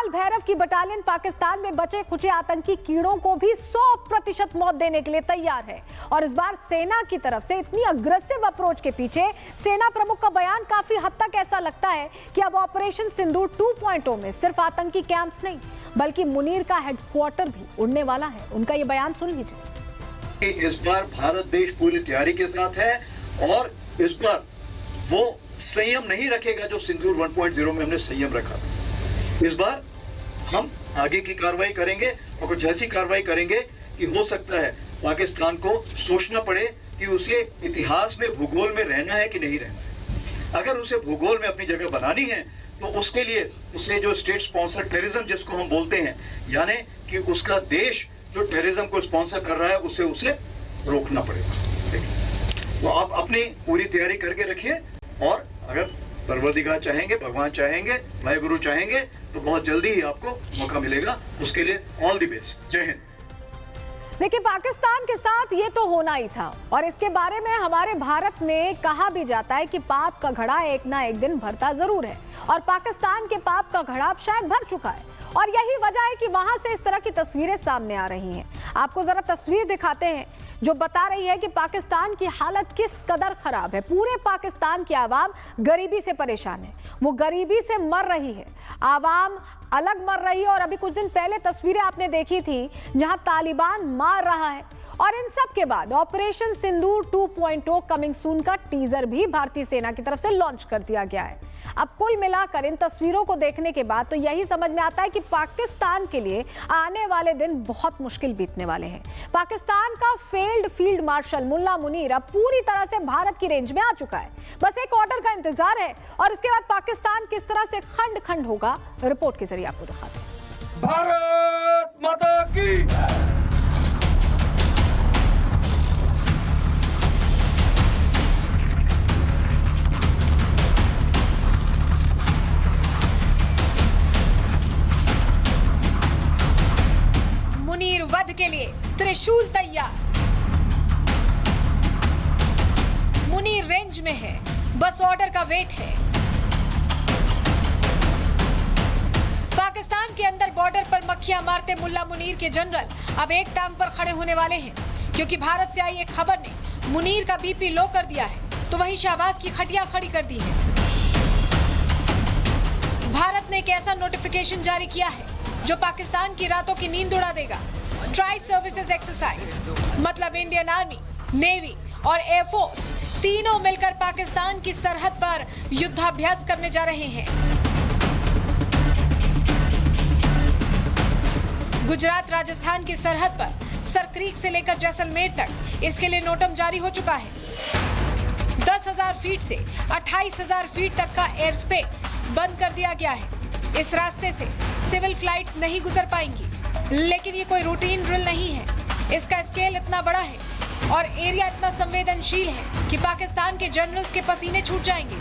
काल भैरव की बटालियन पाकिस्तान में बचे खुचे आतंकी कीड़ों को भी 100% मौत देने के लिए तैयार है। और इस बार सेना की तरफ से इतनी अग्रेसिव अप्रोच के पीछे सेना प्रमुख का बयान काफी हद तक ऐसा लगता है कि अब ऑपरेशन सिंदूर 2.0 में सिर्फ आतंकी कैंप्स नहीं बल्कि मुनीर का हेडक्वार्टर भी उड़ने वाला है। उनका ये बयान सुन लीजिए। इस बार भारत देश पूरी तैयारी के साथ है और इस बार वो संयम नहीं रखेगा जो सिंदूर 1.0 में हमने संयम रखा। इस बार हम आगे की कार्रवाई करेंगे और कुछ ऐसी कार्रवाई करेंगे कि हो सकता है पाकिस्तान को सोचना पड़े कि उसे इतिहास में भूगोल में रहना है कि नहीं रहना है। अगर उसे भूगोल में अपनी जगह बनानी है तो उसके लिए उसे जो स्टेट स्पॉन्सर टेररिज्म जिसको हम बोलते हैं, यानी कि उसका देश जो टेररिज्म को स्पॉन्सर कर रहा है उसे रोकना पड़ेगा। तो आप अपनी पूरी तैयारी करके रखिए और अगर परवरदिगार चाहेंगे, भगवान चाहेंगे, वाहेगुरु चाहेंगे तो बहुत जल्दी ही आपको मौका मिलेगा। उसके लिए ऑल द बेस्ट। जय हिंद। देखिए, पाकिस्तान के साथ ये तो होना ही था और इसके बारे में हमारे भारत में कहा भी जाता है कि पाप का घड़ा एक ना एक दिन भरता जरूर है और पाकिस्तान के पाप का घड़ा अब शायद भर चुका है और यही वजह है कि वहां से इस तरह की तस्वीरें सामने आ रही हैं। आपको जरा तस्वीर दिखाते हैं जो बता रही है कि पाकिस्तान की हालत किस कदर खराब है। पूरे पाकिस्तान की आवाम गरीबी से परेशान है, वो गरीबी से मर रही है, आवाम अलग मर रही है। और अभी कुछ दिन पहले तस्वीरें आपने देखी थी जहां तालिबान मार रहा है। और इन सब के बाद ऑपरेशन सिंदूर 2.0 कमिंग सून का टीजर भी भारतीय सेना की तरफ से लॉन्च कर दिया गया है। अब कुल मिलाकर इन तस्वीरों को देखने के बाद तो यही समझ में आता है कि पाकिस्तान के लिए आने वाले दिन बहुत मुश्किल बीतने वाले हैं। पाकिस्तान का फेल्ड फील्ड मार्शल मुल्ला मुनीर अब पूरी तरह से भारत की रेंज में आ चुका है। बस एक ऑर्डर का इंतजार है और इसके बाद पाकिस्तान किस तरह से खंड खंड होगा, रिपोर्ट के जरिए आपको दिखाते हैं। भारत माता की। मुनीर वध के लिए त्रिशूल तैयार। मुनीर रेंज में है, बस ऑर्डर का वेट है। पाकिस्तान के अंदर बॉर्डर पर मक्खियां मारते मुल्ला मुनीर के जनरल अब एक टांग पर खड़े होने वाले हैं क्योंकि भारत से आई एक खबर ने मुनीर का बीपी लो कर दिया है तो वहीं शहबाज की खटिया खड़ी कर दी है। भारत ने एक ऐसा नोटिफिकेशन जारी किया है जो पाकिस्तान की रातों की नींद उड़ा देगा। ट्राई सर्विसेज एक्सरसाइज मतलब इंडियन आर्मी, नेवी और एयरफोर्स तीनों मिलकर पाकिस्तान की सरहद पर युद्धाभ्यास करने जा रहे हैं। गुजरात राजस्थान की सरहद पर सरक्रीक से लेकर जैसलमेर तक इसके लिए नोटम जारी हो चुका है। 10,000 फीट से 28,000 फीट तक का एयर स्पेस बंद कर दिया गया है। इस रास्ते से सिविल फ्लाइट्स नहीं गुजर पाएंगी, लेकिन ये कोई रूटीन ड्रिल नहीं है। इसका स्केल इतना बड़ा है और एरिया इतना संवेदनशील है कि पाकिस्तान के जनरल्स के पसीने छूट जाएंगे।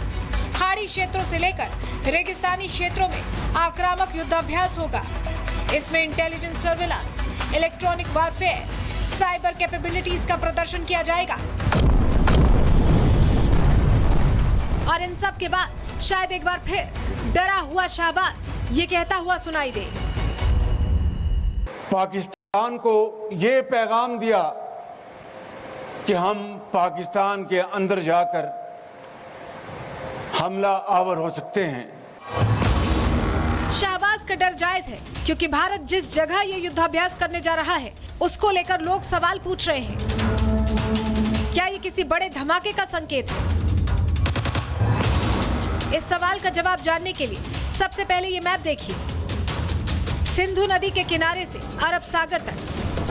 खाड़ी क्षेत्रों से लेकर रेगिस्तानी क्षेत्रों में आक्रामक युद्धाभ्यास होगा। इसमें intelligence surveillance, electronic warfare, cyber capabilities का प्रदर्शन किया जाएगा। और इन सब के बाद शायद एक बार फिर डरा हुआ शहबाज ये कहता हुआ सुनाई दे। पाकिस्तान को ये पैगाम दिया कि हम पाकिस्तान के अंदर जाकर हमला आवर हो सकते हैं। शहबाज का डर जायज है क्योंकthe भारत जिस जगह ये युद्धाभ्यास करने जा रहा है उसको लेकर लोग सवाल पूछ रहे हैं। क्या ये किसी बड़े धमाके का संकेत है? इस सवाल का जवाब जानने के लिए सबसे पहले ये मैप देखिए। सिंधु नदी के किनारे से अरब सागर तक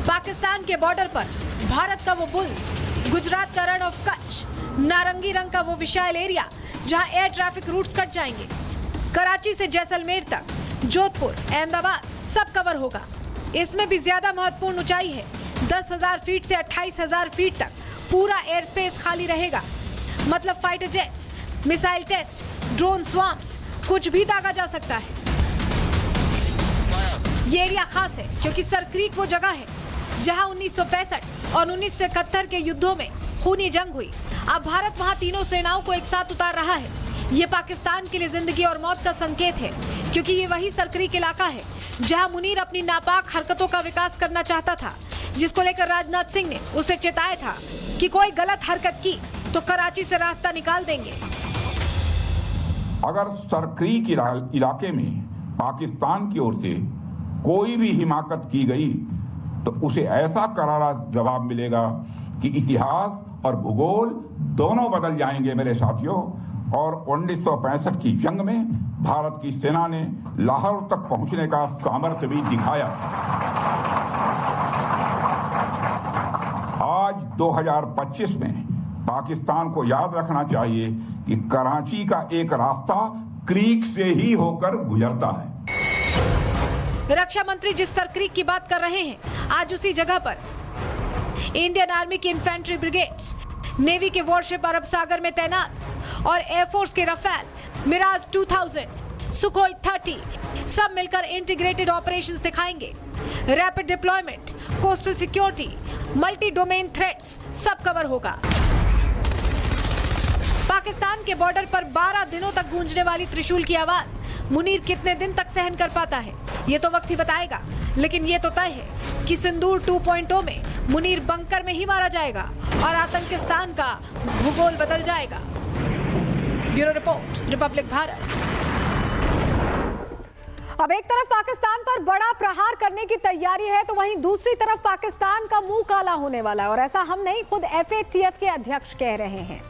पाकिस्तान के बॉर्डर पर भारत का वो बुल्स, गुजरात का रण ऑफ कच्छ, नारंगी रंग का वो विशाल एरिया जहां एयर ट्रैफिक रूट्स कट जाएंगे। कराची से जैसलमेर तक, जोधपुर, अहमदाबाद सब कवर होगा। इसमें भी ज्यादा महत्वपूर्ण ऊंचाई है। 10,000 फीट से 28,000 फीट तक पूरा एयर स्पेस खाली रहेगा। मतलब fighter jets, missile test, drone swarms, कुछ भी दागा जा सकता है। ये एरिया खास है क्योंकि सरक्रीक वो जगह है जहां 1965 और 1971 के युद्धों में खूनी जंग हुई। अब भारत वहां तीनों सेनाओं को एक साथ उतार रहा है। ये पाकिस्तान के लिए जिंदगी और मौत का संकेत है, क्योंकि ये वही सरक्रीक इलाका है जहां मुनीर अपनी नापाक हरकतों का विकास करना चाहता था, जिसको लेकर राजनाथ सिंह ने उसे चेताया था कि कोई गलत हरकत की तो कराची से रास्ता निकाल देंगे। अगर सरक्रीक इलाके में पाकिस्तान की ओर से कोई भी हिमाकत की गई तो उसे ऐसा करारा जवाब मिलेगा कि इतिहास और भूगोल दोनों बदल जाएंगे मेरे साथियों। और 1965 की जंग में भारत की सेना ने लाहौर तक पहुंचने का सामर्थ्य भी दिखाया। आज 2025 में पाकिस्तान को याद रखना चाहिए कि कराची का एक रास्ता क्रीक से ही होकर गुजरता है। रक्षा मंत्री जिस सरक्रीक की बात कर रहे हैं, आज उसी जगह पर इंडियन आर्मी की इन्फेंट्री ब्रिगेड्स, नेवी के वॉरशिप अरब सागर में तैनात और एयरफोर्स के रफेल, मिराज 2000, सुखोई 30 सब मिलकर इंटीग्रेटेड ऑपरेशंस दिखाएंगे। Rapid deployment, coastal security, multi domain threats सब कवर होगा। पाकिस्तान के बॉर्डर पर 12 दिनों तक गूंजने वाली त्रिशूल की आवाज मुनीर कितने दिन तक सहन कर पाता है, ये तो वक्त ही बताएगा। लेकिन ये तो तय है कि सिंदूर 2.0 में मुनीर बंकर में ही मारा जाएगा और आतंकिस्तान का भूगोल बदल जाएगा। Bureau report, Republic Bharat. अब एक तरफ पाकिस्तान पर बड़ा प्रहार करने की तैयारी है, तो वहीं दूसरी तरफ पाकिस्तान का मुंह काला होने वाला है। और ऐसा हम नहीं, खुद FATF के अध्यक्ष कह रहे हैं।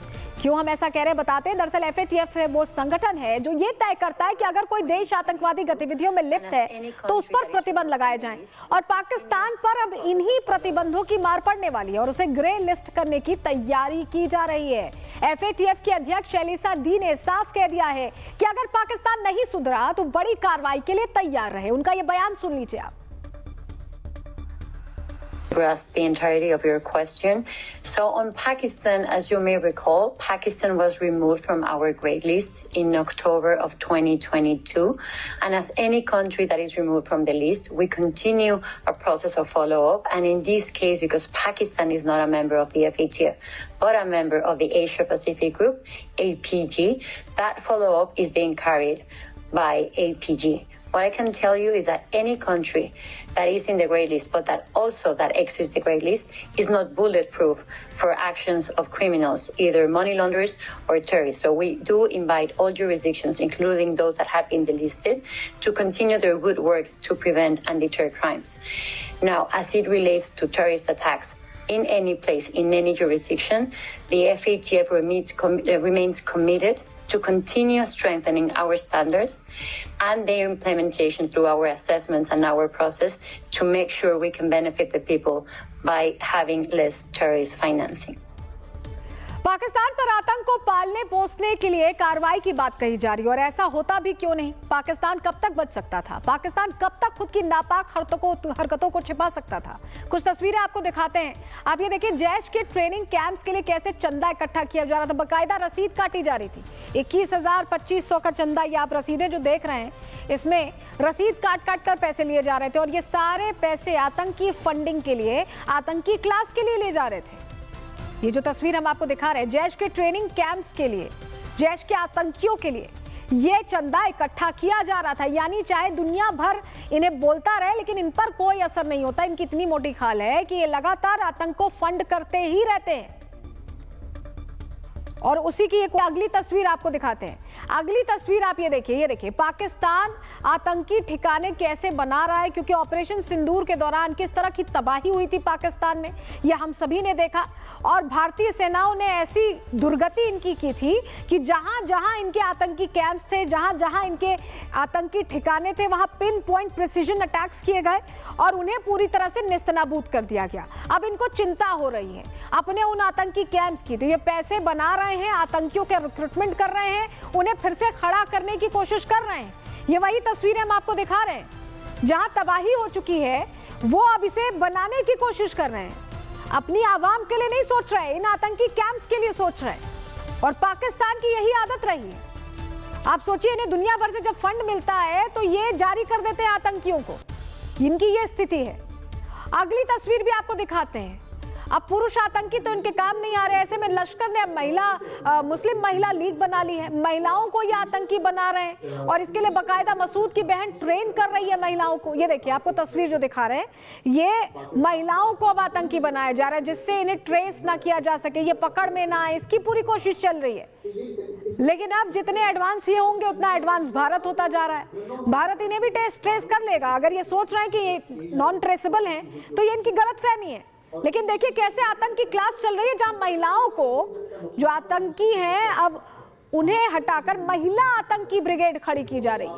क्यों हम ऐसा कह रहे हैं बताते हैं। दरअसल FATF वो संगठन है जो ये तय करता है कि अगर कोई देश आतंकवादी गतिविधियों में लिप्त है तो उस पर प्रतिबंध लगाए जाएं। और पाकिस्तान पर अब इन्हीं प्रतिबंधों की मार पड़ने वाली है और उसे ग्रे लिस्ट करने की तैयारी की जा रही है। FATF की अध्यक्ष एलिसा डी ने साफ कह दिया है कि अगर पाकिस्तान नहीं सुधरा तो बड़ी कार्रवाई के लिए तैयार रहे। उनका ये बयान सुन लीजिए आप। Grasp the entirety of your question. So on Pakistan, as you may recall, Pakistan was removed from our grey list in October of 2022. And as any country that is removed from the list, we continue a process of follow-up. And in this case, because Pakistan is not a member of the FATF, but a member of the Asia Pacific Group, APG, that follow-up is being carried by APG. What I can tell you is that any country that is in the grey list, but that exits the grey list, is not bulletproof for actions of criminals, either money launderers or terrorists. So we do invite all jurisdictions, including those that have been delisted, to continue their good work to prevent and deter crimes. Now, as it relates to terrorist attacks in any place, in any jurisdiction, the FATF remains committed to continue strengthening our standards and their implementation through our assessments and our process to make sure we can benefit the people by having less terrorist financing. Pakistan पर आतंक को पालने पोसने के लिए कार्रवाई की बात कही जा रही है और ऐसा होता भी क्यों नहीं। पाकिस्तान कब तक बच सकता था? पाकिस्तान कब तक खुद की नापाक हरकतों को छिपा सकता था? कुछ तस्वीरें आपको दिखाते हैं। आप ये देखिए, जैश के ट्रेनिंग कैंप्स के लिए कैसे चंदा इकट्ठा किया जा रहा था। बाकायदा रसीद काटी जा रही थी। 21,000-2500 का चंदा, ये आप रसीदें जो देख रहे हैं, इसमें रसीद काट कर पैसे लिए जा रहे थे और ये सारे पैसे आतंकी फंडिंग के लिए, आतंकी क्लास के लिए ले जा रहे थे। ये जो तस्वीर हम आपको दिखा रहे हैं, जैश के ट्रेनिंग कैंप्स के लिए, जैश के आतंकियों के लिए ये चंदा इकट्ठा किया जा रहा था। यानी चाहे दुनिया भर इन्हें बोलता रहे, लेकिन इन पर कोई असर नहीं होता। इनकी इतनी मोटी खाल है कि ये लगातार आतंक को फंड करते ही रहते हैं। और उसी की एक अगली तस्वीर आपको दिखाते हैं। अगली तस्वीर आप ये देखिए पाकिस्तान आतंकी ठिकाने कैसे बना रहा है, क्योंकि ऑपरेशन सिंदूर के दौरान किस तरह की तबाही हुई थी पाकिस्तान में, यह हम सभी ने देखा। और भारतीय सेनाओं ने ऐसी दुर्गति इनकी की थी कि जहां जहां इनके आतंकी कैंप्स थे, जहां जहां इनके आतंकी ठिकाने थे, वहां पिन पॉइंट प्रिसीजन अटैक्स किए गए और उन्हें पूरी तरह से नेस्तनाबूद कर दिया गया। अब इनको चिंता हो रही है अपने उन आतंकी कैंप्स की, तो ये पैसे बना रहे हैं, आतंकियों के रिक्रूटमेंट कर रहे हैं, उन्हें फिर से खड़ा करने की कोशिश कर रहे हैं। ये वही तस्वीरें हम आपको दिखा रहे हैं, जहां तबाही हो चुकी है वो अब इसे बनाने की कोशिश कर रहे हैं। अपनी आवाम के लिए नहीं सोच रहे, इन आतंकी कैंप्स के लिए सोच रहे। और पाकिस्तान की यही आदत रही है। आप सोचिए, इन्हें दुनिया भर से जब फंड मिलता है तो ये जारी कर देते हैं आतंकियों को। इनकी ये स्थिति है। अगली तस्वीर भी आपको दिखाते हैं। अब पुरुष आतंकी तो इनके काम नहीं आ रहे, ऐसे में लश्कर ने अब मुस्लिम महिला लीग बना ली है, महिलाओं को ये आतंकी बना रहे हैं और इसके लिए बाकायदा मसूद की बहन ट्रेन कर रही है महिलाओं को। ये देखिए आपको तस्वीर जो दिखा रहे हैं, ये महिलाओं को अब आतंकी बनाया जा रहा है जिससे इन्हें ट्रेस ना किया जा सके, ये पकड़ में ना आए, इसकी पूरी कोशिश चल रही है। लेकिन अब जितने एडवांस ये होंगे उतना एडवांस भारत होता जा रहा है। भारत इन्हें भी ट्रेस कर लेगा। अगर ये सोच रहे हैं कि ये नॉन ट्रेसेबल हैं तो ये इनकी गलतफहमी है। लेकिन देखिए कैसे आतंकी क्लास चल रही है जहां महिलाओं को, जो आतंकी हैं, अब उन्हें हटाकर महिला आतंकी ब्रिगेड खड़ी की जा रही है।